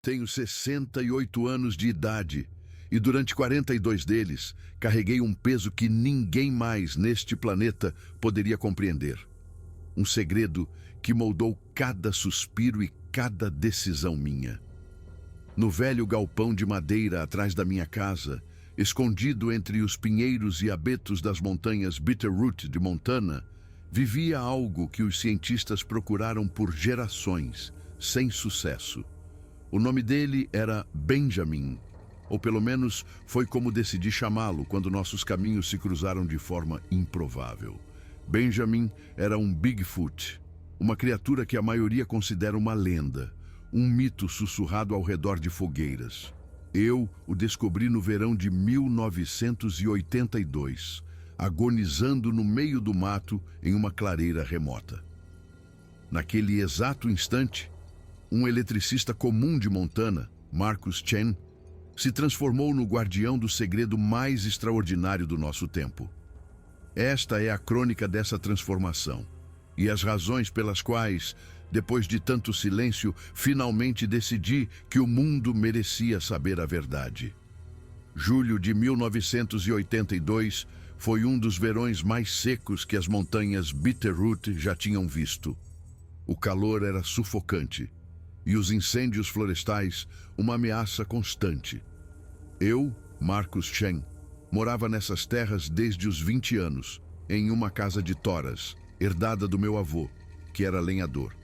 Tenho 68 anos de idade e durante 42 deles carreguei um peso que ninguém mais neste planeta poderia compreender. Um segredo que moldou cada suspiro e cada decisão minha. No velho galpão de madeira atrás da minha casa, escondido entre os pinheiros e abetos das montanhas Bitterroot de Montana, vivia algo que os cientistas procuraram por gerações, sem sucesso. O nome dele era Benjamin, ou pelo menos foi como decidi chamá-lo quando nossos caminhos se cruzaram de forma improvável. Benjamin era um Bigfoot, uma criatura que a maioria considera uma lenda, um mito sussurrado ao redor de fogueiras. Eu o descobri no verão de 1982, agonizando no meio do mato em uma clareira remota. Naquele exato instante, um eletricista comum de Montana, Marcus Chen, se transformou no guardião do segredo mais extraordinário do nosso tempo. Esta é a crônica dessa transformação e as razões pelas quais, depois de tanto silêncio, finalmente decidi que o mundo merecia saber a verdade. Julho de 1982 foi um dos verões mais secos que as montanhas Bitterroot já tinham visto. O calor era sufocante e os incêndios florestais uma ameaça constante. Eu, Marcus Chen, morava nessas terras desde os 20 anos, em uma casa de toras, herdada do meu avô, que era lenhador.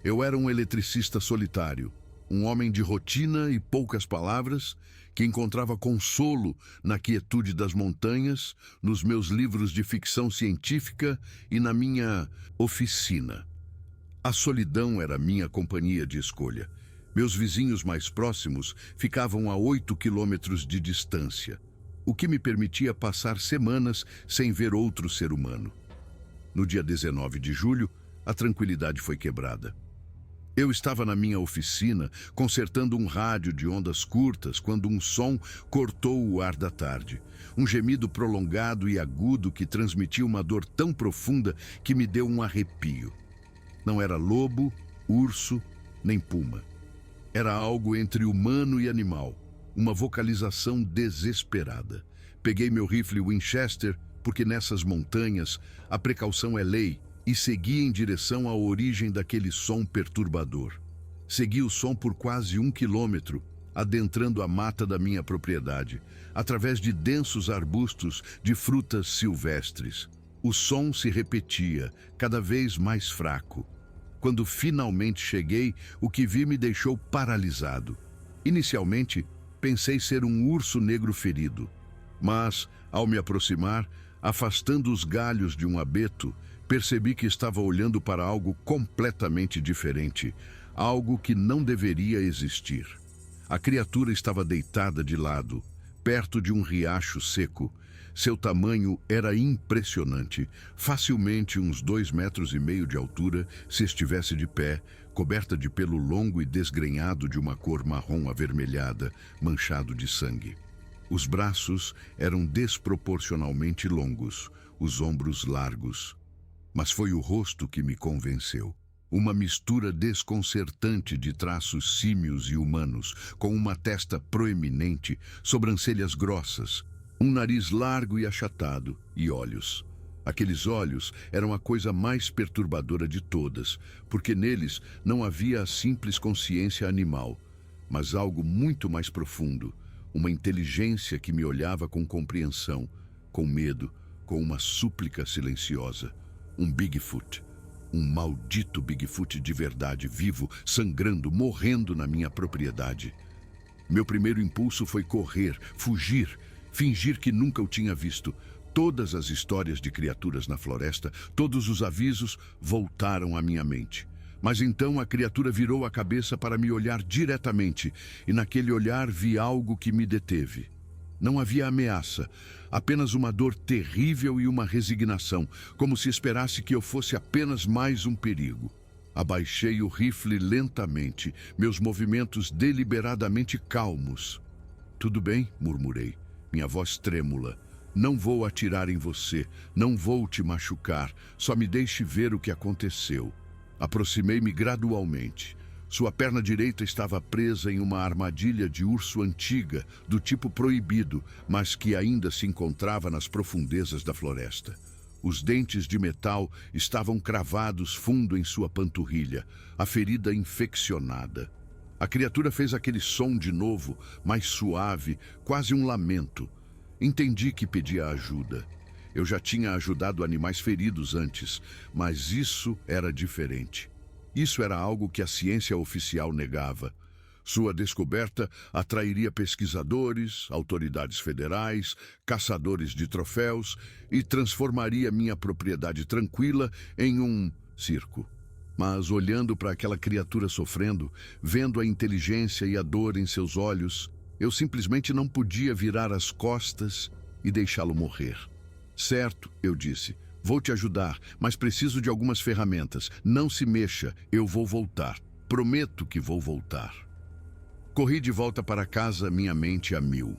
Eu era um eletricista solitário, um homem de rotina e poucas palavras, que encontrava consolo na quietude das montanhas, nos meus livros de ficção científica e na minha oficina. A solidão era minha companhia de escolha. Meus vizinhos mais próximos ficavam a 8 quilômetros de distância, o que me permitia passar semanas sem ver outro ser humano. No dia 19 de julho, a tranquilidade foi quebrada. Eu estava na minha oficina, consertando um rádio de ondas curtas, quando um som cortou o ar da tarde. Um gemido prolongado e agudo que transmitia uma dor tão profunda que me deu um arrepio. Não era lobo, urso, nem puma. Era algo entre humano e animal, uma vocalização desesperada. Peguei meu rifle Winchester, porque nessas montanhas a precaução é lei, e segui em direção à origem daquele som perturbador. Segui o som por quase 1 quilômetro, adentrando a mata da minha propriedade, através de densos arbustos de frutas silvestres. O som se repetia, cada vez mais fraco. Quando finalmente cheguei, o que vi me deixou paralisado. Inicialmente, pensei ser um urso negro ferido, mas, ao me aproximar, afastando os galhos de um abeto, percebi que estava olhando para algo completamente diferente, algo que não deveria existir. A criatura estava deitada de lado, perto de um riacho seco. Seu tamanho era impressionante, facilmente uns 2,5 metros de altura, se estivesse de pé, coberta de pelo longo e desgrenhado de uma cor marrom avermelhada, manchado de sangue. Os braços eram desproporcionalmente longos, os ombros largos. Mas foi o rosto que me convenceu. Uma mistura desconcertante de traços símios e humanos, com uma testa proeminente, sobrancelhas grossas, um nariz largo e achatado, e olhos. Aqueles olhos eram a coisa mais perturbadora de todas, porque neles não havia a simples consciência animal, mas algo muito mais profundo, uma inteligência que me olhava com compreensão, com medo, com uma súplica silenciosa. Um Bigfoot, um maldito Bigfoot de verdade, vivo, sangrando, morrendo na minha propriedade. Meu primeiro impulso foi correr, fugir, fingir que nunca o tinha visto. Todas as histórias de criaturas na floresta, todos os avisos voltaram à minha mente. Mas então a criatura virou a cabeça para me olhar diretamente, e naquele olhar vi algo que me deteve. Não havia ameaça, apenas uma dor terrível e uma resignação, como se esperasse que eu fosse apenas mais um perigo. Abaixei o rifle lentamente, meus movimentos deliberadamente calmos. "Tudo bem", murmurei, minha voz trêmula. "Não vou atirar em você, não vou te machucar, só me deixe ver o que aconteceu." Aproximei-me gradualmente. Sua perna direita estava presa em uma armadilha de urso antiga, do tipo proibido, mas que ainda se encontrava nas profundezas da floresta. Os dentes de metal estavam cravados fundo em sua panturrilha, a ferida infeccionada. A criatura fez aquele som de novo, mais suave, quase um lamento. Entendi que pedia ajuda. Eu já tinha ajudado animais feridos antes, mas isso era diferente. Isso era algo que a ciência oficial negava. Sua descoberta atrairia pesquisadores, autoridades federais, caçadores de troféus e transformaria minha propriedade tranquila em um circo. Mas olhando para aquela criatura sofrendo, vendo a inteligência e a dor em seus olhos, eu simplesmente não podia virar as costas e deixá-lo morrer. Certo, eu disse. Vou te ajudar, mas preciso de algumas ferramentas. Não se mexa, eu vou voltar. Prometo que vou voltar. Corri de volta para casa, minha mente a mil.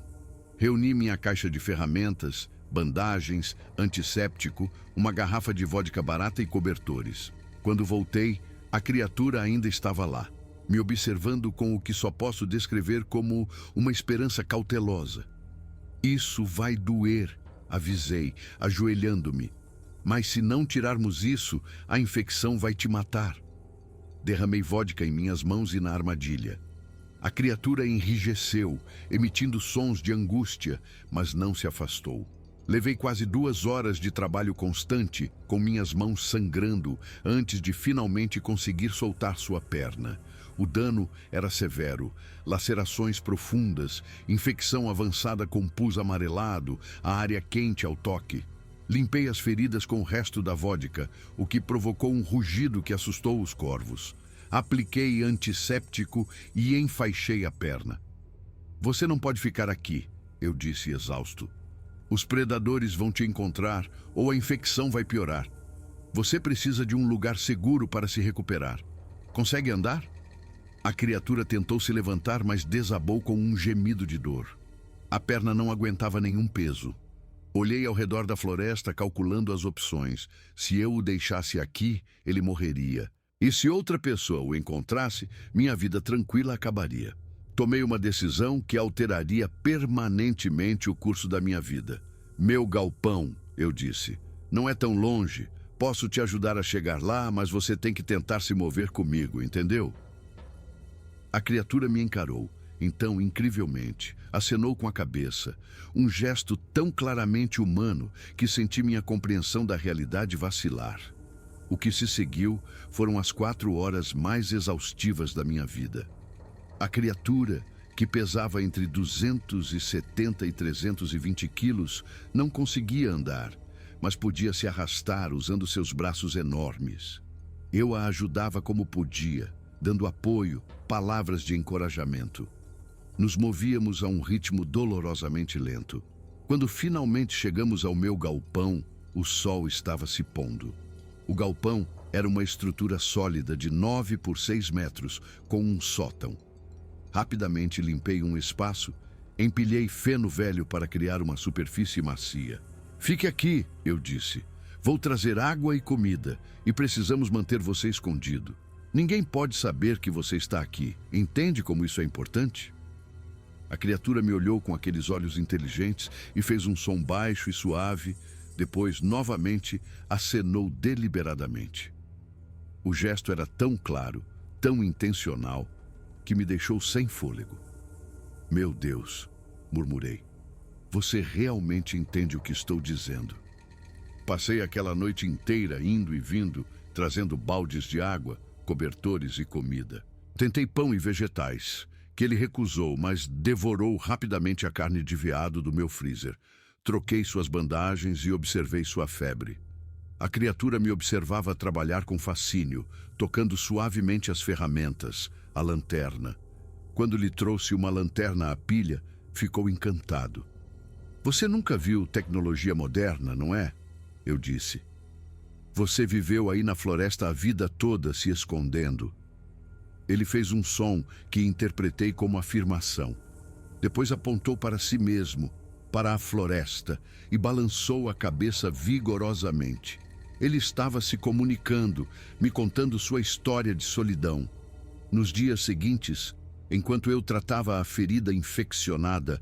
Reuni minha caixa de ferramentas, bandagens, antisséptico, uma garrafa de vodka barata e cobertores. Quando voltei, a criatura ainda estava lá, me observando com o que só posso descrever como uma esperança cautelosa. Isso vai doer, avisei, ajoelhando-me. Mas se não tirarmos isso, a infecção vai te matar. Derramei vodka em minhas mãos e na armadilha. A criatura enrijeceu, emitindo sons de angústia, mas não se afastou. Levei quase 2 horas de trabalho constante, com minhas mãos sangrando, antes de finalmente conseguir soltar sua perna. O dano era severo, lacerações profundas, infecção avançada com pus amarelado, a área quente ao toque. Limpei as feridas com o resto da vodka, o que provocou um rugido que assustou os corvos. Apliquei antisséptico e enfaixei a perna. Você não pode ficar aqui, eu disse exausto. Os predadores vão te encontrar ou a infecção vai piorar. Você precisa de um lugar seguro para se recuperar. Consegue andar? A criatura tentou se levantar, mas desabou com um gemido de dor. A perna não aguentava nenhum peso. Olhei ao redor da floresta, calculando as opções. Se eu o deixasse aqui, ele morreria. E se outra pessoa o encontrasse, minha vida tranquila acabaria. Tomei uma decisão que alteraria permanentemente o curso da minha vida. Meu galpão, eu disse, não é tão longe. Posso te ajudar a chegar lá, mas você tem que tentar se mover comigo, entendeu? A criatura me encarou. Então, incrivelmente, acenou com a cabeça, um gesto tão claramente humano que senti minha compreensão da realidade vacilar. O que se seguiu foram as 4 horas mais exaustivas da minha vida. A criatura, que pesava entre 270 e 320 quilos, não conseguia andar, mas podia se arrastar usando seus braços enormes. Eu a ajudava como podia, dando apoio, palavras de encorajamento. Nos movíamos a um ritmo dolorosamente lento. Quando finalmente chegamos ao meu galpão, o sol estava se pondo. O galpão era uma estrutura sólida de 9 por 6 metros, com um sótão. Rapidamente limpei um espaço, empilhei feno velho para criar uma superfície macia. Fique aqui, eu disse. Vou trazer água e comida, e precisamos manter você escondido. Ninguém pode saber que você está aqui. Entende como isso é importante? A criatura me olhou com aqueles olhos inteligentes e fez um som baixo e suave. Depois, novamente, acenou deliberadamente. O gesto era tão claro, tão intencional, que me deixou sem fôlego. Meu Deus, murmurei. Você realmente entende o que estou dizendo. Passei aquela noite inteira indo e vindo, trazendo baldes de água, cobertores e comida. Tentei pão e vegetais, que ele recusou, mas devorou rapidamente a carne de veado do meu freezer. Troquei suas bandagens e observei sua febre. A criatura me observava trabalhar com fascínio, tocando suavemente as ferramentas, a lanterna. Quando lhe trouxe uma lanterna à pilha, ficou encantado. Você nunca viu tecnologia moderna, não é? Eu disse. Você viveu aí na floresta a vida toda se escondendo. Ele fez um som que interpretei como afirmação. Depois apontou para si mesmo, para a floresta, e balançou a cabeça vigorosamente. Ele estava se comunicando, me contando sua história de solidão. Nos dias seguintes, enquanto eu tratava a ferida infeccionada,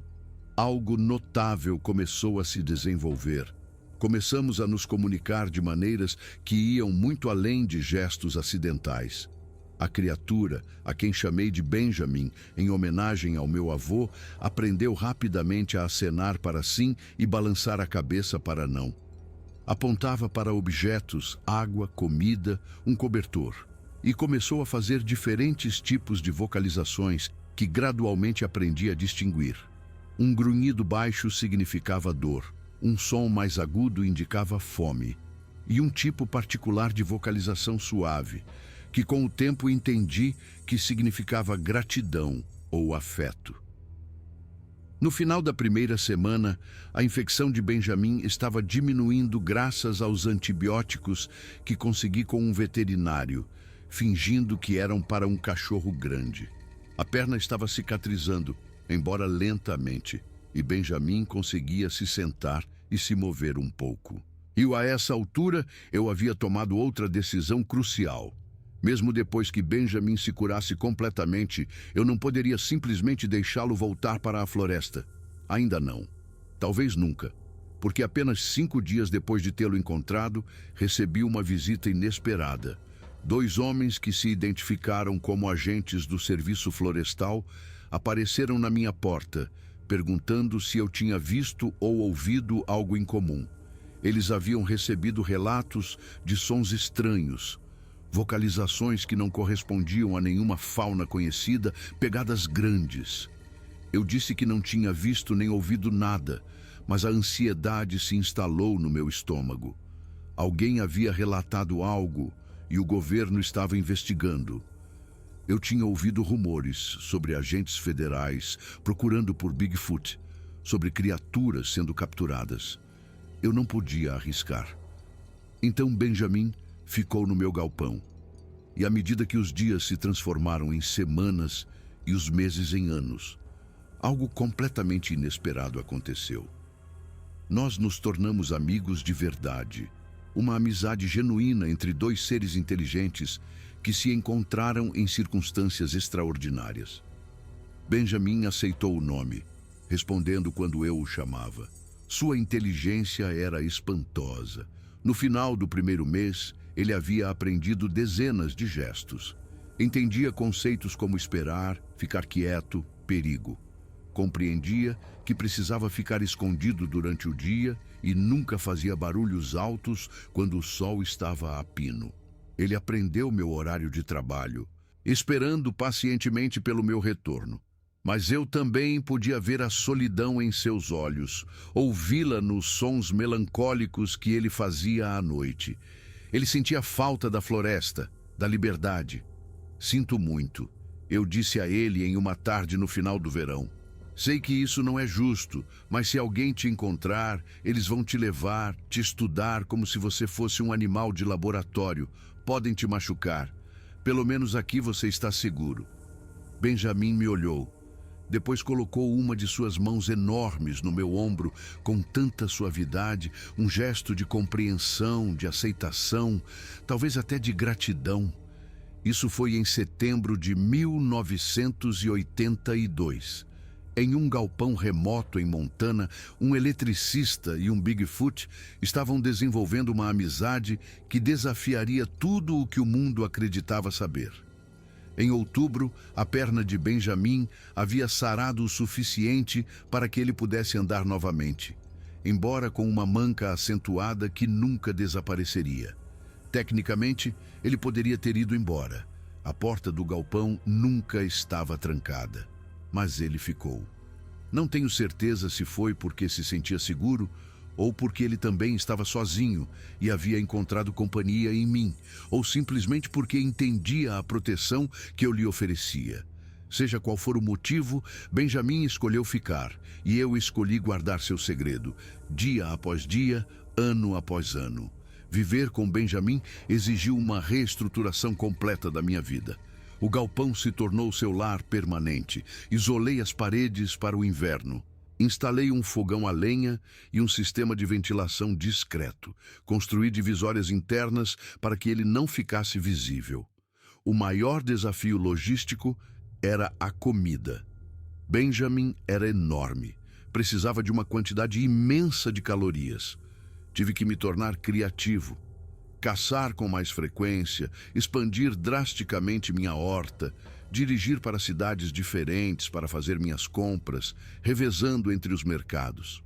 algo notável começou a se desenvolver. Começamos a nos comunicar de maneiras que iam muito além de gestos acidentais. A criatura, a quem chamei de Benjamin, em homenagem ao meu avô, aprendeu rapidamente a acenar para sim e balançar a cabeça para não. Apontava para objetos, água, comida, um cobertor, e começou a fazer diferentes tipos de vocalizações que gradualmente aprendi a distinguir. Um grunhido baixo significava dor, um som mais agudo indicava fome, e um tipo particular de vocalização suave, que com o tempo entendi que significava gratidão ou afeto. No final da primeira semana, a infecção de Benjamin estava diminuindo graças aos antibióticos que consegui com um veterinário, fingindo que eram para um cachorro grande. A perna estava cicatrizando, embora lentamente, e Benjamin conseguia se sentar e se mover um pouco. E a essa altura, eu havia tomado outra decisão crucial. Mesmo depois que Benjamin se curasse completamente, eu não poderia simplesmente deixá-lo voltar para a floresta. Ainda não. Talvez nunca. Porque apenas 5 dias depois de tê-lo encontrado, recebi uma visita inesperada. 2 homens que se identificaram como agentes do serviço florestal apareceram na minha porta, perguntando se eu tinha visto ou ouvido algo em comum. Eles haviam recebido relatos de sons estranhos, vocalizações que não correspondiam a nenhuma fauna conhecida, pegadas grandes. Eu disse que não tinha visto nem ouvido nada, mas a ansiedade se instalou no meu estômago. Alguém havia relatado algo e o governo estava investigando. Eu tinha ouvido rumores sobre agentes federais procurando por Bigfoot, sobre criaturas sendo capturadas. Eu não podia arriscar. Então Benjamin ficou no meu galpão. E à medida que os dias se transformaram em semanas e os meses em anos, algo completamente inesperado aconteceu. Nós nos tornamos amigos de verdade. Uma amizade genuína entre 2 seres inteligentes que se encontraram em circunstâncias extraordinárias. Benjamin aceitou o nome, respondendo quando eu o chamava. Sua inteligência era espantosa. No final do primeiro mês, ele havia aprendido dezenas de gestos. Entendia conceitos como esperar, ficar quieto, perigo. Compreendia que precisava ficar escondido durante o dia e nunca fazia barulhos altos quando o sol estava a pino. Ele aprendeu meu horário de trabalho, esperando pacientemente pelo meu retorno. Mas eu também podia ver a solidão em seus olhos, ouvi-la nos sons melancólicos que ele fazia à noite. Ele sentia falta da floresta, da liberdade. Sinto muito, eu disse a ele em uma tarde no final do verão. Sei que isso não é justo, mas se alguém te encontrar, eles vão te levar, te estudar como se você fosse um animal de laboratório. Podem te machucar. Pelo menos aqui você está seguro. Benjamin me olhou. Depois colocou uma de suas mãos enormes no meu ombro com tanta suavidade, um gesto de compreensão, de aceitação, talvez até de gratidão. Isso foi em setembro de 1982. Em um galpão remoto em Montana, um eletricista e um Bigfoot estavam desenvolvendo uma amizade que desafiaria tudo o que o mundo acreditava saber. Em outubro, a perna de Benjamin havia sarado o suficiente para que ele pudesse andar novamente, embora com uma manca acentuada que nunca desapareceria. Tecnicamente, ele poderia ter ido embora. A porta do galpão nunca estava trancada, mas ele ficou. Não tenho certeza se foi porque se sentia seguro ou porque ele também estava sozinho e havia encontrado companhia em mim, ou simplesmente porque entendia a proteção que eu lhe oferecia. Seja qual for o motivo, Benjamin escolheu ficar, e eu escolhi guardar seu segredo, dia após dia, ano após ano. Viver com Benjamin exigiu uma reestruturação completa da minha vida. O galpão se tornou seu lar permanente. Isolei as paredes para o inverno. Instalei um fogão a lenha e um sistema de ventilação discreto. Construí divisórias internas para que ele não ficasse visível. o maior desafio logístico era a comida. Benjamin era enorme. Precisava de uma quantidade imensa de calorias. Tive que me tornar criativo, caçar com mais frequência, expandir drasticamente minha horta, dirigir para cidades diferentes para fazer minhas compras, revezando entre os mercados.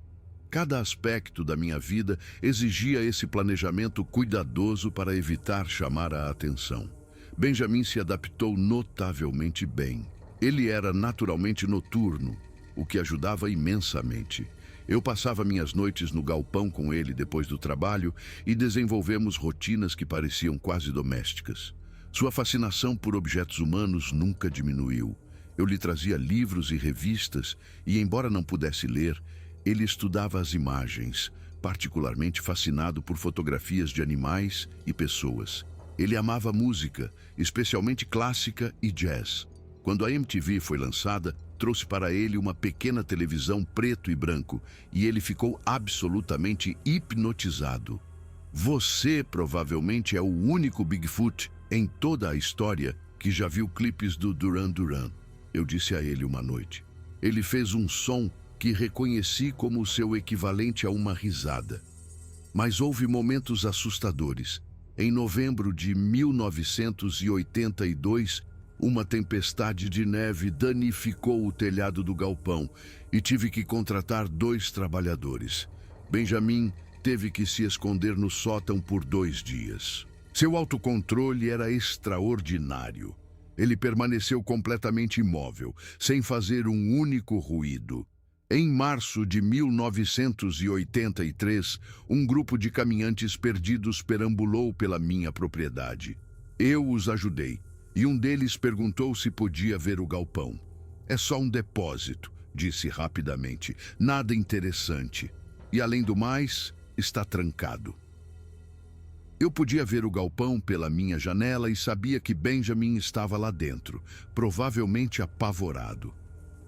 Cada aspecto da minha vida exigia esse planejamento cuidadoso para evitar chamar a atenção. Benjamin se adaptou notavelmente bem. Ele era naturalmente noturno, o que ajudava imensamente. Eu passava minhas noites no galpão com ele depois do trabalho e desenvolvemos rotinas que pareciam quase domésticas. Sua fascinação por objetos humanos nunca diminuiu. Eu lhe trazia livros e revistas e, embora não pudesse ler, ele estudava as imagens, particularmente fascinado por fotografias de animais e pessoas. Ele amava música, especialmente clássica e jazz. Quando a MTV foi lançada, trouxe para ele uma pequena televisão preto e branco e ele ficou absolutamente hipnotizado. Você provavelmente é o único Bigfoot em toda a história que já viu clipes do Duran Duran, eu disse a ele uma noite. Ele fez um som que reconheci como o seu equivalente a uma risada. Mas houve momentos assustadores. Em novembro de 1982, uma tempestade de neve danificou o telhado do galpão e tive que contratar 2 trabalhadores. Benjamin teve que se esconder no sótão por 2 dias. Seu autocontrole era extraordinário. Ele permaneceu completamente imóvel, sem fazer um único ruído. Em março de 1983, um grupo de caminhantes perdidos perambulou pela minha propriedade. Eu os ajudei, e um deles perguntou se podia ver o galpão. É só um depósito, disse rapidamente. Nada interessante. E além do mais, está trancado. Eu podia ver o galpão pela minha janela e sabia que Benjamin estava lá dentro, provavelmente apavorado.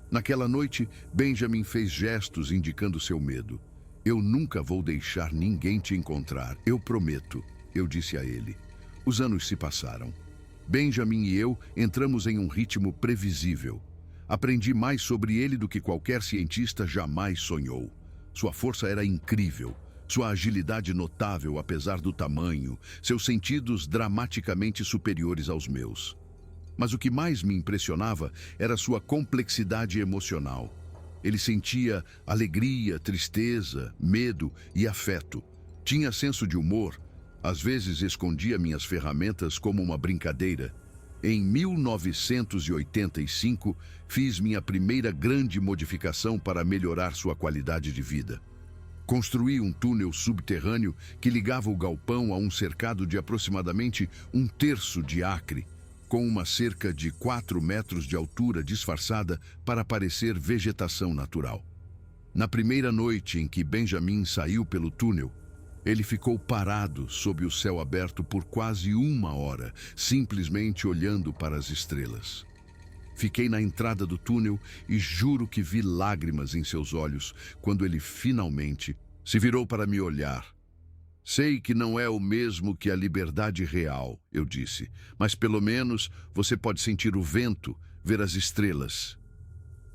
Naquela noite, Benjamin fez gestos indicando seu medo. Eu nunca vou deixar ninguém te encontrar, eu prometo, eu disse a ele. Os anos se passaram. Benjamin e eu entramos em um ritmo previsível. Aprendi mais sobre ele do que qualquer cientista jamais sonhou. Sua força era incrível, sua agilidade notável apesar do tamanho, seus sentidos dramaticamente superiores aos meus. Mas o que mais me impressionava era sua complexidade emocional. Ele sentia alegria, tristeza, medo e afeto. Tinha senso de humor. Às vezes escondia minhas ferramentas como uma brincadeira. Em 1985, fiz minha primeira grande modificação para melhorar sua qualidade de vida. Construí um túnel subterrâneo que ligava o galpão a um cercado de aproximadamente 1/3 de acre, com uma cerca de 4 metros de altura disfarçada para parecer vegetação natural. Na primeira noite em que Benjamin saiu pelo túnel, ele ficou parado sob o céu aberto por quase 1 hora, simplesmente olhando para as estrelas. Fiquei na entrada do túnel e juro que vi lágrimas em seus olhos quando ele finalmente se virou para me olhar. Sei que não é o mesmo que a liberdade real, eu disse, mas pelo menos você pode sentir o vento, ver as estrelas.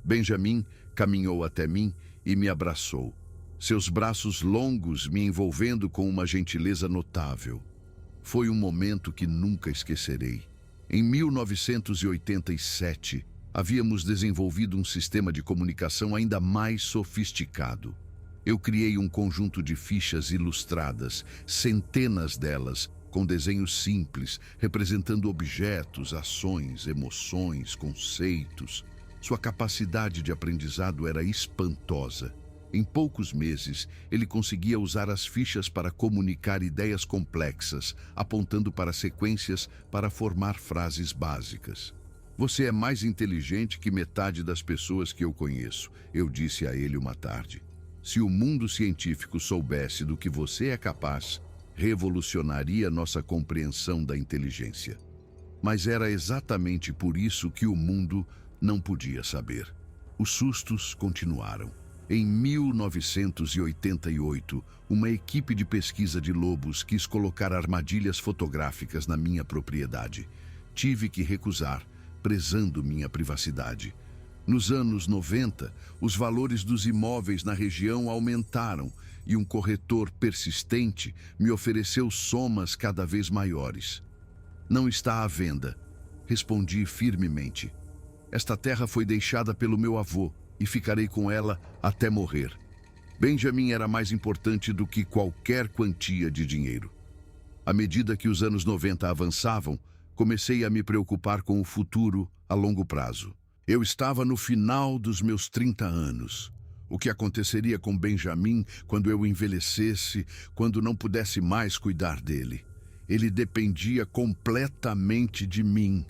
Benjamin caminhou até mim e me abraçou, seus braços longos me envolvendo com uma gentileza notável. Foi um momento que nunca esquecerei. Em 1987, havíamos desenvolvido um sistema de comunicação ainda mais sofisticado. Eu criei um conjunto de fichas ilustradas, centenas delas, com desenhos simples, representando objetos, ações, emoções, conceitos. Sua capacidade de aprendizado era espantosa. Em poucos meses, ele conseguia usar as fichas para comunicar ideias complexas, apontando para sequências para formar frases básicas. Você é mais inteligente que metade das pessoas que eu conheço, eu disse a ele uma tarde. Se o mundo científico soubesse do que você é capaz, revolucionaria nossa compreensão da inteligência. Mas era exatamente por isso que o mundo não podia saber. Os sustos continuaram. Em 1988, uma equipe de pesquisa de lobos quis colocar armadilhas fotográficas na minha propriedade. tive que recusar, prezando minha privacidade. Nos anos 90, os valores dos imóveis na região aumentaram e um corretor persistente me ofereceu somas cada vez maiores. Não está à venda, respondi firmemente. Esta terra foi deixada pelo meu avô e ficarei com ela até morrer. Benjamin era mais importante do que qualquer quantia de dinheiro. À medida que os anos 90 avançavam, comecei a me preocupar com o futuro a longo prazo. Eu estava no final dos meus 30 anos. O que aconteceria com Benjamin quando eu envelhecesse, quando não pudesse mais cuidar dele? Ele dependia completamente de mim.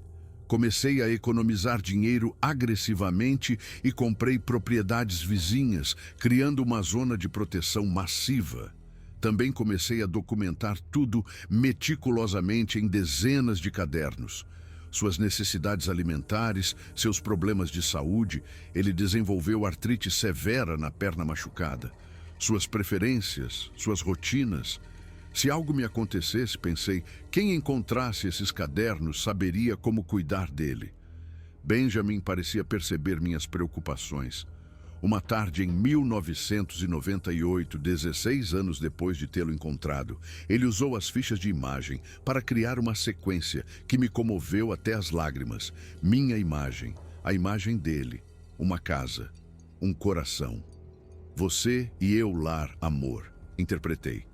Comecei a economizar dinheiro agressivamente e comprei propriedades vizinhas, criando uma zona de proteção massiva. Também comecei a documentar tudo meticulosamente em dezenas de cadernos. Suas necessidades alimentares, seus problemas de saúde, ele desenvolveu artrite severa na perna machucada. Suas preferências, suas rotinas. Se algo me acontecesse, pensei, quem encontrasse esses cadernos saberia como cuidar dele. Benjamin parecia perceber minhas preocupações. Uma tarde em 1998, 16 anos depois de tê-lo encontrado, ele usou as fichas de imagem para criar uma sequência que me comoveu até as lágrimas. Minha imagem, a imagem dele, uma casa, um coração. Você e eu, lar, amor, interpretei.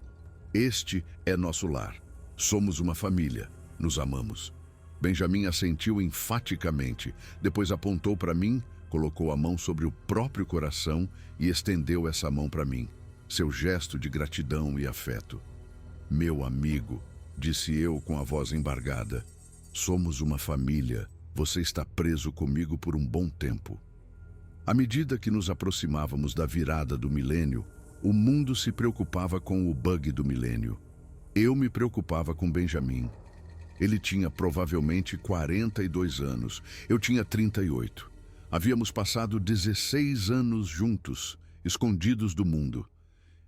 Este é nosso lar. Somos uma família. Nos amamos. Benjamin assentiu enfaticamente. Depois apontou para mim, colocou a mão sobre o próprio coração e estendeu essa mão para mim. Seu gesto de gratidão e afeto. Meu amigo, disse eu com a voz embargada. Somos uma família. Você está preso comigo por um bom tempo. À medida que nos aproximávamos da virada do milênio, o mundo se preocupava com o bug do milênio. Eu me preocupava com Benjamin. Ele tinha provavelmente 42 anos. Eu tinha 38. Havíamos passado 16 anos juntos, escondidos do mundo.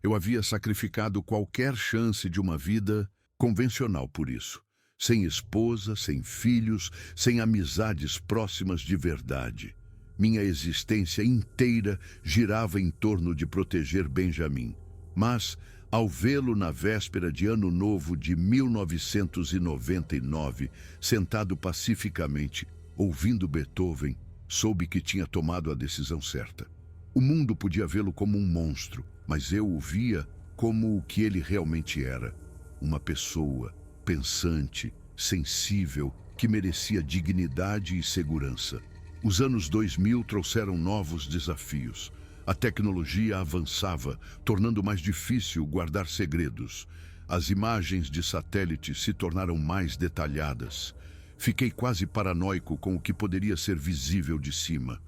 Eu havia sacrificado qualquer chance de uma vida convencional por isso. Sem esposa, sem filhos, sem amizades próximas de verdade. Minha existência inteira girava em torno de proteger Benjamin. Mas, ao vê-lo na véspera de Ano Novo de 1999, sentado pacificamente, ouvindo Beethoven, soube que tinha tomado a decisão certa. O mundo podia vê-lo como um monstro, mas eu o via como o que ele realmente era. Uma pessoa pensante, sensível, que merecia dignidade e segurança. Os anos 2000 trouxeram novos desafios. A tecnologia avançava, tornando mais difícil guardar segredos. As imagens de satélite se tornaram mais detalhadas. Fiquei quase paranoico com o que poderia ser visível de cima.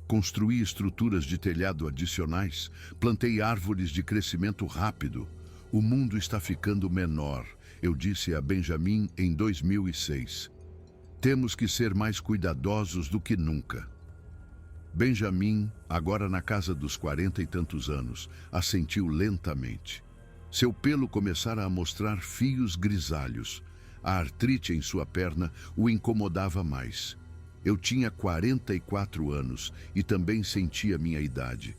Construí estruturas de telhado adicionais, plantei árvores de crescimento rápido. O mundo está ficando menor, eu disse a Benjamin em 2006. Temos que ser mais cuidadosos do que nunca. Benjamin, agora na casa dos 40 e tantos anos, assentiu lentamente. Seu pelo começara a mostrar fios grisalhos. A artrite em sua perna o incomodava mais. Eu tinha 44 anos e também sentia minha idade.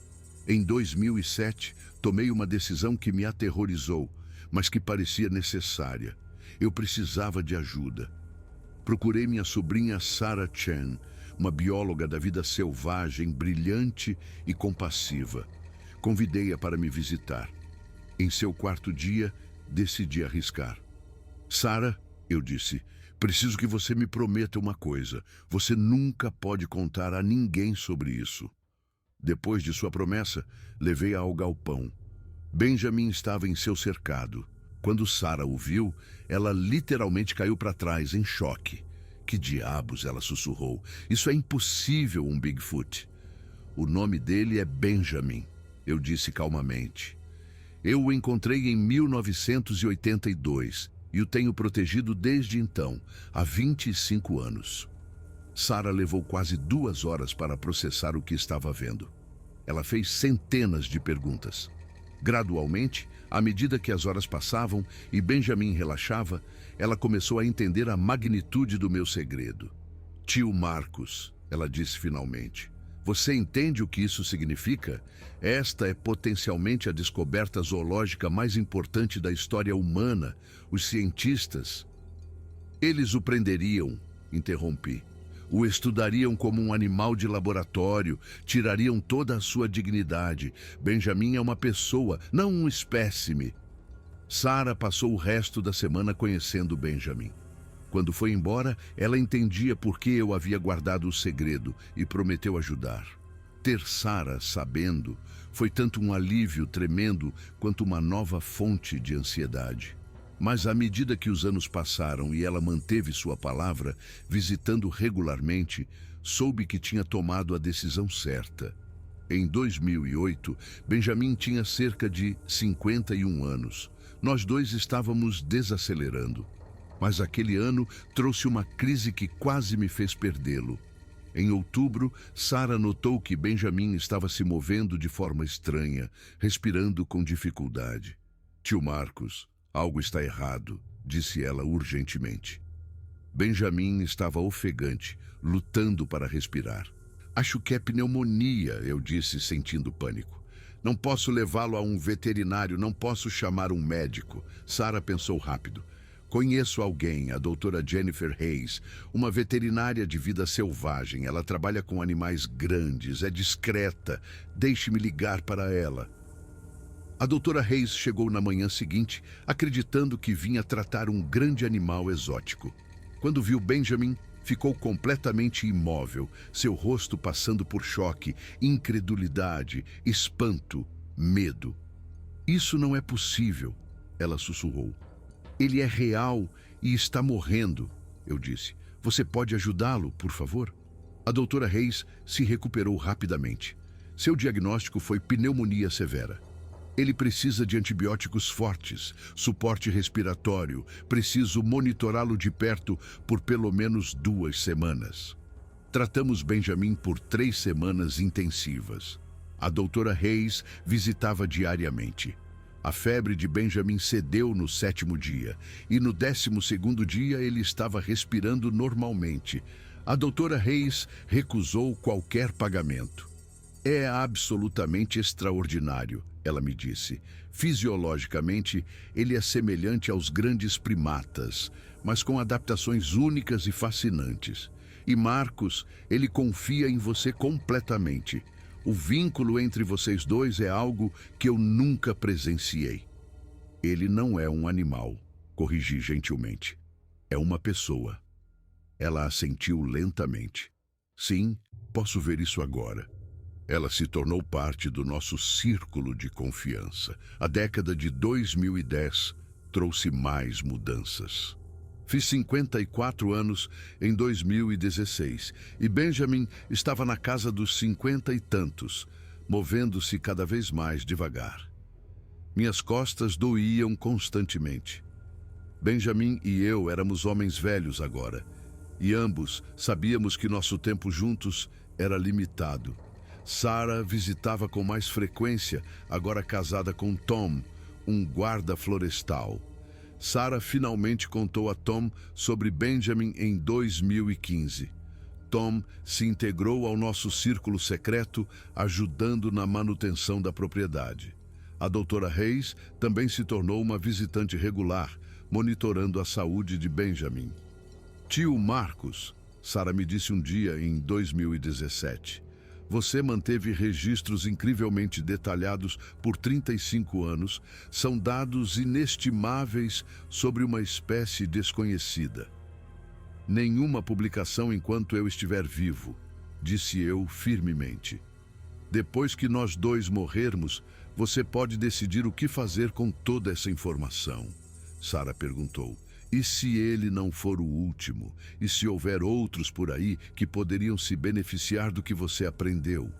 Em 2007, tomei uma decisão que me aterrorizou, mas que parecia necessária. Eu precisava de ajuda. Procurei minha sobrinha Sarah Chen, uma bióloga da vida selvagem, brilhante e compassiva. Convidei-a para me visitar. Em seu quarto dia, decidi arriscar. Sarah, eu disse, preciso que você me prometa uma coisa. Você nunca pode contar a ninguém sobre isso. Depois de sua promessa, levei-a ao galpão. Benjamin estava em seu cercado. Quando Sarah o viu, ela literalmente caiu para trás, em choque. Que diabos, ela sussurrou. Isso é impossível, um Bigfoot. O nome dele é Benjamin, eu disse calmamente. Eu o encontrei em 1982 e o tenho protegido desde então, há 25 anos. Sarah levou quase 2 horas para processar o que estava vendo. Ela fez centenas de perguntas. Gradualmente, À medida que as horas passavam e Benjamin relaxava, ela começou a entender a magnitude do meu segredo. Tio Marcus, ela disse finalmente, você entende o que isso significa? Esta é potencialmente a descoberta zoológica mais importante da história humana. Os cientistas... Eles o prenderiam, interrompi. O estudariam como um animal de laboratório, tirariam toda a sua dignidade. Benjamin é uma pessoa, não um espécime. Sarah passou o resto da semana conhecendo Benjamin. Quando foi embora, ela entendia por que eu havia guardado o segredo e prometeu ajudar. Ter Sarah sabendo foi tanto um alívio tremendo quanto uma nova fonte de ansiedade. Mas à medida que os anos passaram e ela manteve sua palavra, visitando regularmente, soube que tinha tomado a decisão certa. Em 2008, Benjamin tinha cerca de 51 anos. Nós dois estávamos desacelerando. Mas aquele ano trouxe uma crise que quase me fez perdê-lo. Em outubro, Sarah notou que Benjamin estava se movendo de forma estranha, respirando com dificuldade. Tio Marcus, algo está errado, disse ela urgentemente. Benjamin estava ofegante, lutando para respirar. Acho que é pneumonia, eu disse, sentindo pânico. Não posso levá-lo a um veterinário, não posso chamar um médico. Sarah pensou rápido. Conheço alguém, a doutora Jennifer Hayes, uma veterinária de vida selvagem. Ela trabalha com animais grandes, é discreta. Deixe-me ligar para ela. A doutora Hayes chegou na manhã seguinte, acreditando que vinha tratar um grande animal exótico. Quando viu Benjamin, ficou completamente imóvel, seu rosto passando por choque, incredulidade, espanto, medo. Isso não é possível, ela sussurrou. Ele é real e está morrendo, eu disse. Você pode ajudá-lo, por favor? A doutora Hayes se recuperou rapidamente. Seu diagnóstico foi pneumonia severa. Ele precisa de antibióticos fortes, suporte respiratório. Preciso monitorá-lo de perto por pelo menos 2 semanas. Tratamos Benjamin por 3 semanas intensivas. A doutora Hayes visitava diariamente. A febre de Benjamin cedeu no 7º dia, e no 12º dia ele estava respirando normalmente. A doutora Hayes recusou qualquer pagamento. É absolutamente extraordinário, ela me disse. Fisiologicamente, ele é semelhante aos grandes primatas, mas com adaptações únicas e fascinantes. E Marcus, ele confia em você completamente. O vínculo entre vocês dois é algo que eu nunca presenciei. Ele não é um animal, corrigi gentilmente. É uma pessoa. Ela assentiu lentamente. Sim, posso ver isso agora. Ela se tornou parte do nosso círculo de confiança. A década de 2010 trouxe mais mudanças. Fiz 54 anos em 2016 e Benjamin estava na casa dos 50 e tantos, movendo-se cada vez mais devagar. Minhas costas doíam constantemente. Benjamin e eu éramos homens velhos agora, e ambos sabíamos que nosso tempo juntos era limitado. Sarah visitava com mais frequência, agora casada com Tom, um guarda florestal. Sarah finalmente contou a Tom sobre Benjamin em 2015. Tom se integrou ao nosso círculo secreto, ajudando na manutenção da propriedade. A doutora Hayes também se tornou uma visitante regular, monitorando a saúde de Benjamin. Tio Marcus, Sarah me disse um dia em 2017, você manteve registros incrivelmente detalhados por 35 anos, são dados inestimáveis sobre uma espécie desconhecida. Nenhuma publicação enquanto eu estiver vivo, disse eu firmemente. Depois que nós dois morrermos, você pode decidir o que fazer com toda essa informação. Sarah perguntou. E se ele não for o último? E se houver outros por aí que poderiam se beneficiar do que você aprendeu?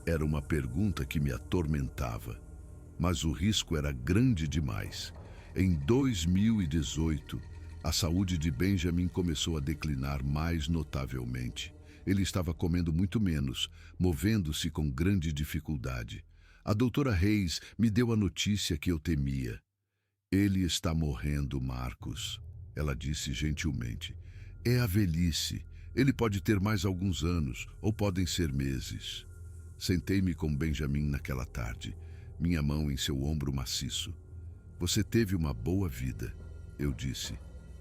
Era uma pergunta que me atormentava. Mas o risco era grande demais. Em 2018, a saúde de Benjamin começou a declinar mais notavelmente. Ele estava comendo muito menos, movendo-se com grande dificuldade. A doutora Reis me deu a notícia que eu temia. Ele está morrendo, Marcos, ela disse gentilmente. É a velhice. Ele pode ter mais alguns anos, ou podem ser meses. Sentei-me com Benjamin naquela tarde, minha mão em seu ombro maciço. Você teve uma boa vida, eu disse.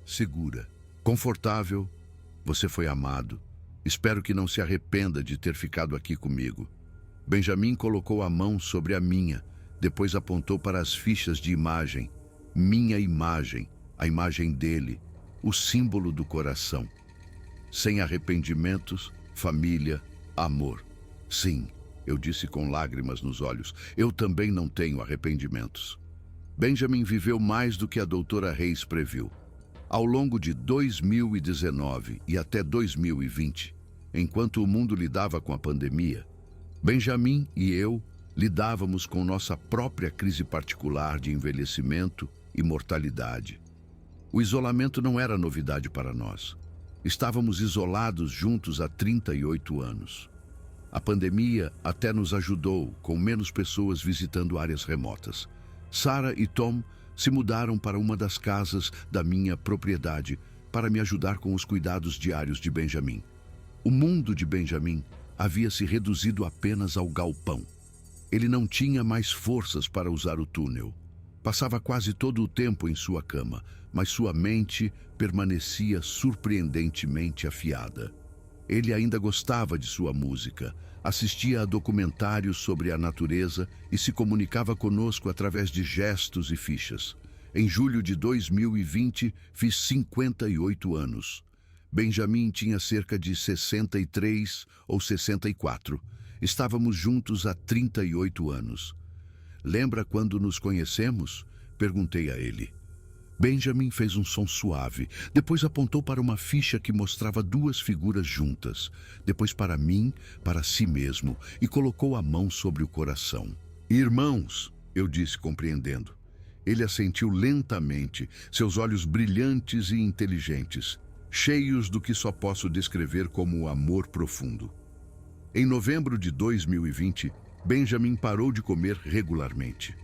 Segura, confortável. Você foi amado. Espero que não se arrependa de ter ficado aqui comigo. Benjamin colocou a mão sobre a minha, depois apontou para as fichas de imagem. Minha imagem, a imagem dele, o símbolo do coração. Sem arrependimentos, família, amor. Sim, eu disse com lágrimas nos olhos, eu também não tenho arrependimentos. Benjamin viveu mais do que a doutora Reis previu. Ao longo de 2019 e até 2020, enquanto o mundo lidava com a pandemia, Benjamin e eu lidávamos com nossa própria crise particular de envelhecimento e mortalidade. O isolamento não era novidade para nós. Estávamos isolados juntos há 38 anos. A pandemia até nos ajudou, com menos pessoas visitando áreas remotas. Sarah e Tom se mudaram para uma das casas da minha propriedade para me ajudar com os cuidados diários de Benjamin. O mundo de Benjamin havia se reduzido apenas ao galpão. Ele não tinha mais forças para usar o túnel. Passava quase todo o tempo em sua cama, mas sua mente permanecia surpreendentemente afiada. Ele ainda gostava de sua música, assistia a documentários sobre a natureza e se comunicava conosco através de gestos e fichas. Em julho de 2020, fiz 58 anos. Benjamin tinha cerca de 63 ou 64. Estávamos juntos há 38 anos. Lembra quando nos conhecemos? Perguntei a ele. Benjamin fez um som suave, depois apontou para uma ficha que mostrava duas figuras juntas, depois para mim, para si mesmo, e colocou a mão sobre o coração. Irmãos, eu disse compreendendo. Ele assentiu lentamente, seus olhos brilhantes e inteligentes, cheios do que só posso descrever como o amor profundo. Em novembro de 2020, Benjamin parou de comer regularmente.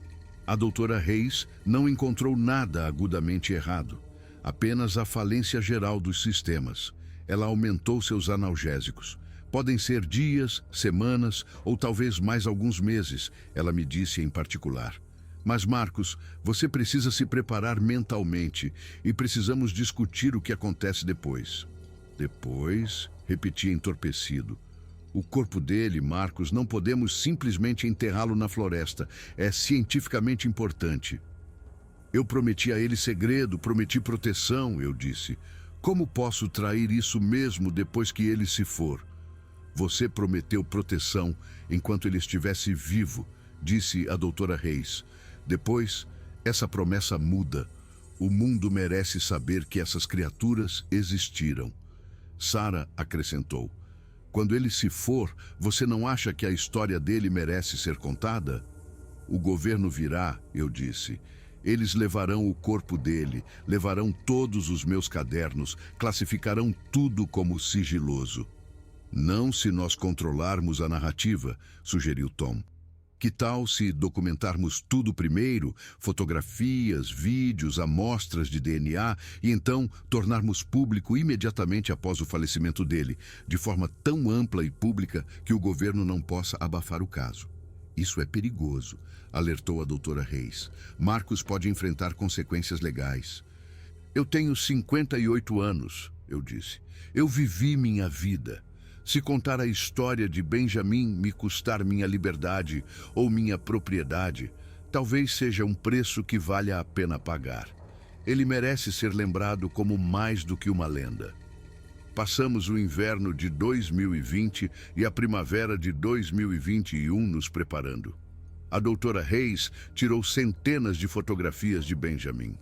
A doutora Reis não encontrou nada agudamente errado, apenas a falência geral dos sistemas. Ela aumentou seus analgésicos. Podem ser dias, semanas ou talvez mais alguns meses, ela me disse em particular. Mas, Marcos, você precisa se preparar mentalmente e precisamos discutir o que acontece depois. Depois, repeti entorpecido. O corpo dele, Marcos, não podemos simplesmente enterrá-lo na floresta. É cientificamente importante. Eu prometi a ele segredo, prometi proteção, eu disse. Como posso trair isso mesmo depois que ele se for? Você prometeu proteção enquanto ele estivesse vivo, disse a doutora Reis. Depois, essa promessa muda. O mundo merece saber que essas criaturas existiram. Sarah acrescentou. Quando ele se for, você não acha que a história dele merece ser contada? O governo virá, eu disse. Eles levarão o corpo dele, levarão todos os meus cadernos, classificarão tudo como sigiloso. Não se nós controlarmos a narrativa, sugeriu Tom. Que tal se documentarmos tudo primeiro, fotografias, vídeos, amostras de DNA, e então tornarmos público imediatamente após o falecimento dele, de forma tão ampla e pública que o governo não possa abafar o caso? Isso é perigoso, alertou a doutora Reis. Marcos pode enfrentar consequências legais. Eu tenho 58 anos, eu disse. Eu vivi minha vida. Se contar a história de Benjamin me custar minha liberdade ou minha propriedade, talvez seja um preço que valha a pena pagar. Ele merece ser lembrado como mais do que uma lenda. Passamos o inverno de 2020 e a primavera de 2021 nos preparando. A doutora Reis tirou centenas de fotografias de Benjamin.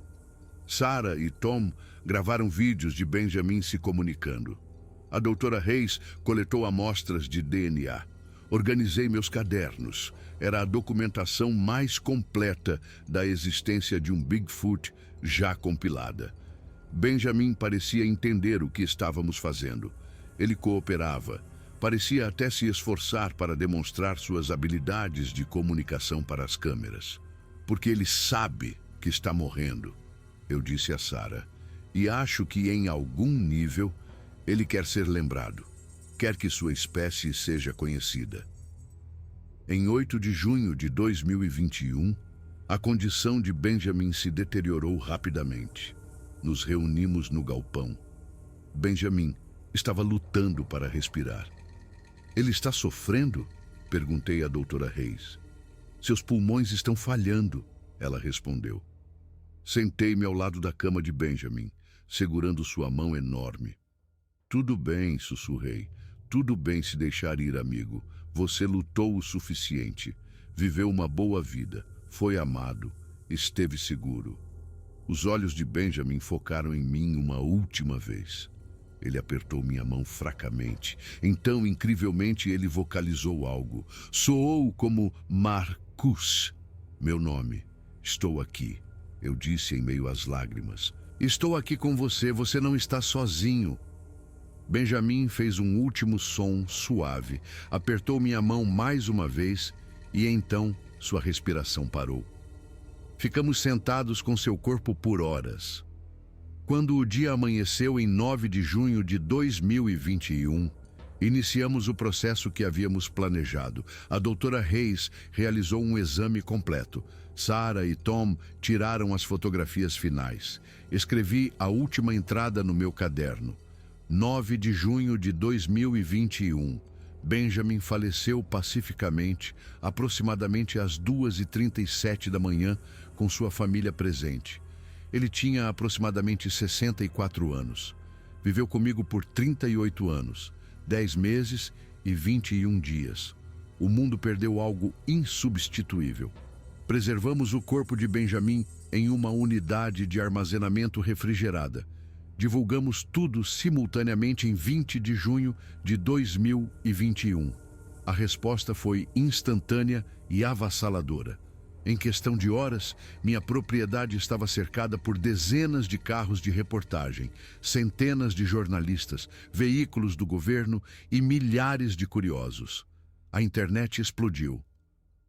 Sarah e Tom gravaram vídeos de Benjamin se comunicando. A doutora Reis coletou amostras de DNA. Organizei meus cadernos. Era a documentação mais completa da existência de um Bigfoot já compilada. Benjamin parecia entender o que estávamos fazendo. Ele cooperava. Parecia até se esforçar para demonstrar suas habilidades de comunicação para as câmeras. Porque ele sabe que está morrendo, eu disse a Sarah, e acho que em algum nível ele quer ser lembrado, quer que sua espécie seja conhecida. Em 8 de junho de 2021, a condição de Benjamin se deteriorou rapidamente. Nos reunimos no galpão. Benjamin estava lutando para respirar. Ele está sofrendo? Perguntei à doutora Reis. Seus pulmões estão falhando, ela respondeu. Sentei-me ao lado da cama de Benjamin, segurando sua mão enorme. Tudo bem, sussurrei. Tudo bem se deixar ir, amigo. Você lutou o suficiente. Viveu uma boa vida. Foi amado. Esteve seguro. Os olhos de Benjamin focaram em mim uma última vez. Ele apertou minha mão fracamente. Então, incrivelmente, ele vocalizou algo. Soou como Marcus. Meu nome. Estou aqui, eu disse em meio às lágrimas. Estou aqui com você, você não está sozinho. Benjamin fez um último som suave, apertou minha mão mais uma vez e então sua respiração parou. Ficamos sentados com seu corpo por horas. Quando o dia amanheceu em 9 de junho de 2021, iniciamos o processo que havíamos planejado. A doutora Reis realizou um exame completo. Sarah e Tom tiraram as fotografias finais. Escrevi a última entrada no meu caderno. 9 de junho de 2021. Benjamin faleceu pacificamente, aproximadamente às 2h37 da manhã, com sua família presente. Ele tinha aproximadamente 64 anos. Viveu comigo por 38 anos, 10 meses e 21 dias. O mundo perdeu algo insubstituível. Preservamos o corpo de Benjamin em uma unidade de armazenamento refrigerada. Divulgamos tudo simultaneamente em 20 de junho de 2021. A resposta foi instantânea e avassaladora. Em questão de horas, minha propriedade estava cercada por dezenas de carros de reportagem, centenas de jornalistas, veículos do governo e milhares de curiosos. A internet explodiu.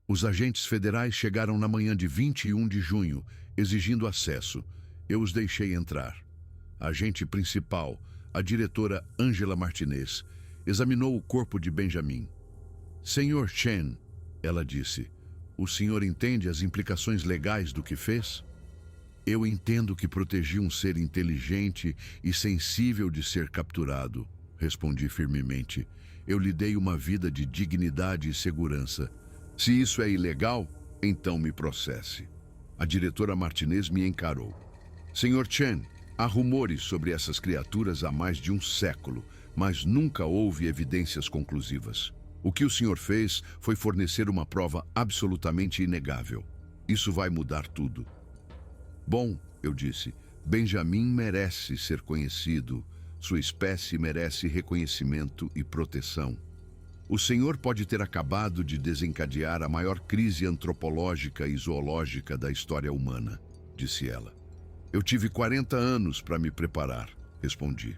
Os agentes federais chegaram na manhã de 21 de junho, exigindo acesso. Eu os deixei entrar. A agente principal, a diretora Angela Martinez, examinou o corpo de Benjamin. Senhor Chen, ela disse, o senhor entende as implicações legais do que fez? Eu entendo que protegi um ser inteligente e sensível de ser capturado, respondi firmemente. Eu lhe dei uma vida de dignidade e segurança. Se isso é ilegal, então me processe. A diretora Martinez me encarou. Senhor Chen, há rumores sobre essas criaturas há mais de um século, mas nunca houve evidências conclusivas. O que o senhor fez foi fornecer uma prova absolutamente inegável. Isso vai mudar tudo. Bom, eu disse, Benjamin merece ser conhecido. Sua espécie merece reconhecimento e proteção. O senhor pode ter acabado de desencadear a maior crise antropológica e zoológica da história humana, disse ela. Eu tive 40 anos para me preparar, respondi.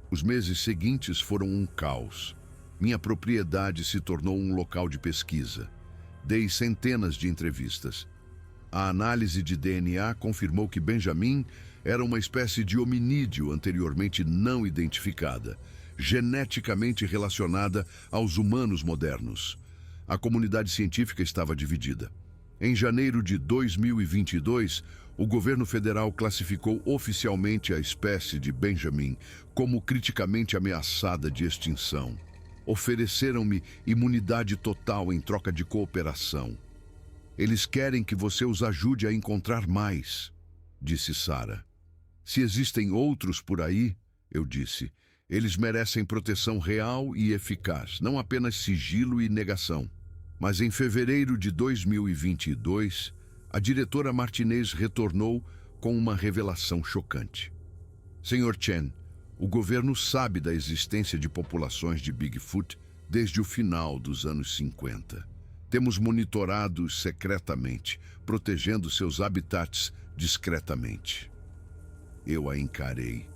Os meses seguintes foram um caos. Minha propriedade se tornou um local de pesquisa. Dei centenas de entrevistas. A análise de DNA confirmou que Benjamin era uma espécie de hominídeo anteriormente não identificada, geneticamente relacionada aos humanos modernos. A comunidade científica estava dividida. Em janeiro de 2022, o governo federal classificou oficialmente a espécie de Benjamin como criticamente ameaçada de extinção. Ofereceram-me imunidade total em troca de cooperação. Eles querem que você os ajude a encontrar mais, disse Sarah. Se existem outros por aí, eu disse, eles merecem proteção real e eficaz, não apenas sigilo e negação. Mas em fevereiro de 2022, a diretora Martinez retornou com uma revelação chocante. Senhor Chen, o governo sabe da existência de populações de Bigfoot desde o final dos anos 50. Temos monitorado-os secretamente, protegendo seus habitats discretamente. Eu a encarei,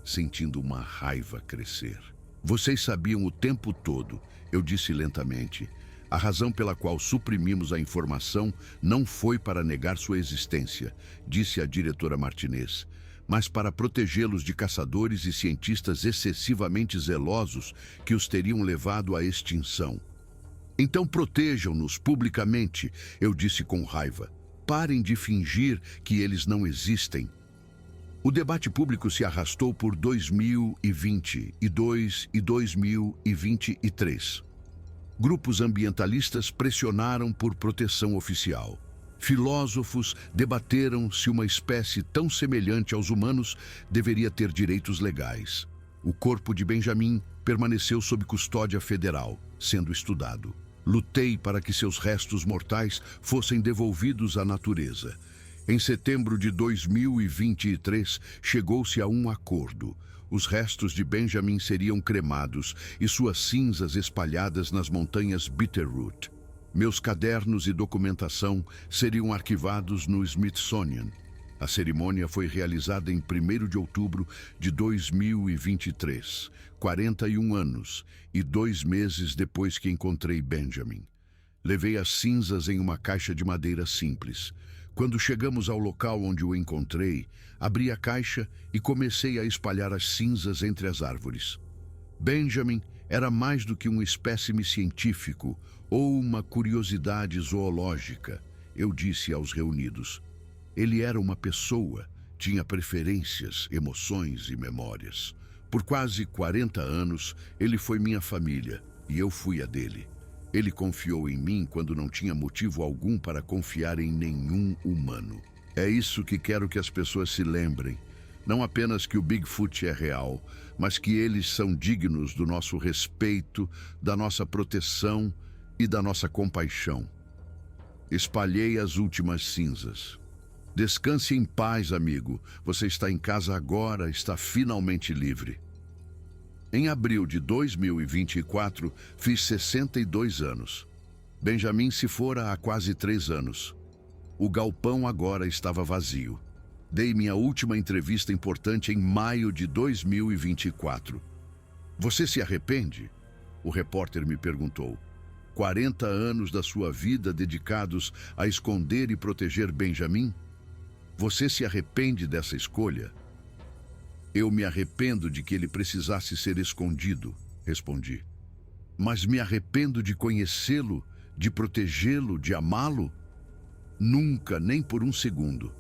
sentindo uma raiva crescer. Vocês sabiam o tempo todo, eu disse lentamente. A razão pela qual suprimimos a informação não foi para negar sua existência, disse a diretora Martinez, mas para protegê-los de caçadores e cientistas excessivamente zelosos que os teriam levado à extinção. Então protejam-nos publicamente, eu disse com raiva. Parem de fingir que eles não existem. O debate público se arrastou por 2022 e 2023. Grupos ambientalistas pressionaram por proteção oficial. Filósofos debateram se uma espécie tão semelhante aos humanos deveria ter direitos legais. O corpo de Benjamin permaneceu sob custódia federal, sendo estudado. Lutei para que seus restos mortais fossem devolvidos à natureza. Em setembro de 2023, chegou-se a um acordo. Os restos de Benjamin seriam cremados e suas cinzas espalhadas nas montanhas Bitterroot. Meus cadernos e documentação seriam arquivados no Smithsonian. A cerimônia foi realizada em 1º de outubro de 2023, 41 anos e 2 meses depois que encontrei Benjamin. Levei as cinzas em uma caixa de madeira simples. Quando chegamos ao local onde o encontrei, abri a caixa e comecei a espalhar as cinzas entre as árvores. Benjamin era mais do que um espécime científico ou uma curiosidade zoológica, eu disse aos reunidos. Ele era uma pessoa, tinha preferências, emoções e memórias. Por quase 40 anos, ele foi minha família e eu fui a dele. Ele confiou em mim quando não tinha motivo algum para confiar em nenhum humano. É isso que quero que as pessoas se lembrem. Não apenas que o Bigfoot é real, mas que eles são dignos do nosso respeito, da nossa proteção e da nossa compaixão. Espalhei as últimas cinzas. Descanse em paz, amigo. Você está em casa agora, está finalmente livre. Em abril de 2024, fiz 62 anos. Benjamin se fora há quase 3 anos. O galpão agora estava vazio. Dei minha última entrevista importante em maio de 2024. Você se arrepende? O repórter me perguntou. 40 anos da sua vida dedicados a esconder e proteger Benjamin? Você se arrepende dessa escolha? Eu me arrependo de que ele precisasse ser escondido, respondi. Mas me arrependo de conhecê-lo, de protegê-lo, de amá-lo? Nunca, nem por um segundo.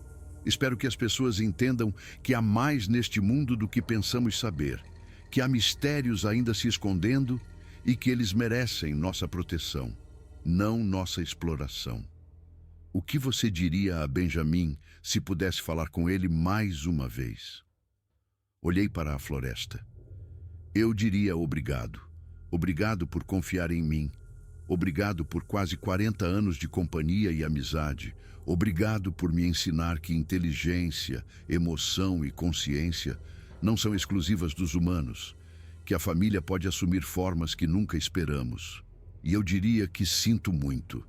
Espero que as pessoas entendam que há mais neste mundo do que pensamos saber, que há mistérios ainda se escondendo e que eles merecem nossa proteção, não nossa exploração. O que você diria a Benjamin se pudesse falar com ele mais uma vez? Olhei para a floresta. Eu diria obrigado. Obrigado por confiar em mim. Obrigado por quase 40 anos de companhia e amizade. Obrigado por me ensinar que inteligência, emoção e consciência não são exclusivas dos humanos, que a família pode assumir formas que nunca esperamos. E eu diria que sinto muito.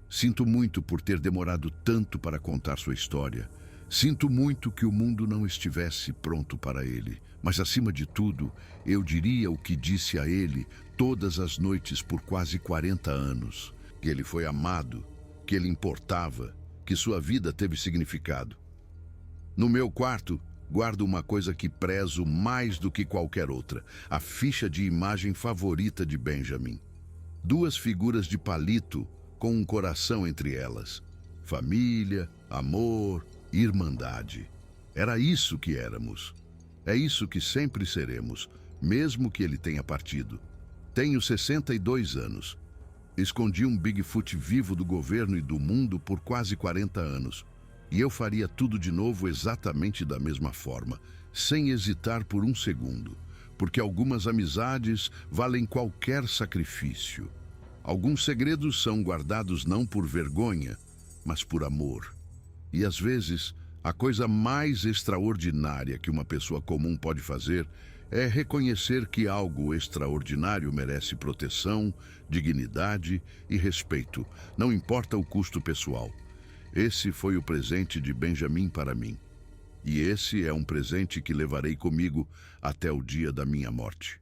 Sinto muito por ter demorado tanto para contar sua história. Sinto muito que o mundo não estivesse pronto para ele. Mas, acima de tudo, eu diria o que disse a ele todas as noites por quase 40 anos. Que ele foi amado, que ele importava, que sua vida teve significado. No meu quarto, guardo uma coisa que prezo mais do que qualquer outra. A ficha de imagem favorita de Benjamin. 2 figuras de palito com um coração entre elas. Família, amor, irmandade. Era isso que éramos. É isso que sempre seremos, mesmo que ele tenha partido. Tenho 62 anos. Escondi um Bigfoot vivo do governo e do mundo por quase 40 anos. E eu faria tudo de novo exatamente da mesma forma, sem hesitar por um segundo. Porque algumas amizades valem qualquer sacrifício. Alguns segredos são guardados não por vergonha, mas por amor. E às vezes, a coisa mais extraordinária que uma pessoa comum pode fazer é reconhecer que algo extraordinário merece proteção, dignidade e respeito, não importa o custo pessoal. Esse foi o presente de Benjamin para mim. E esse é um presente que levarei comigo até o dia da minha morte.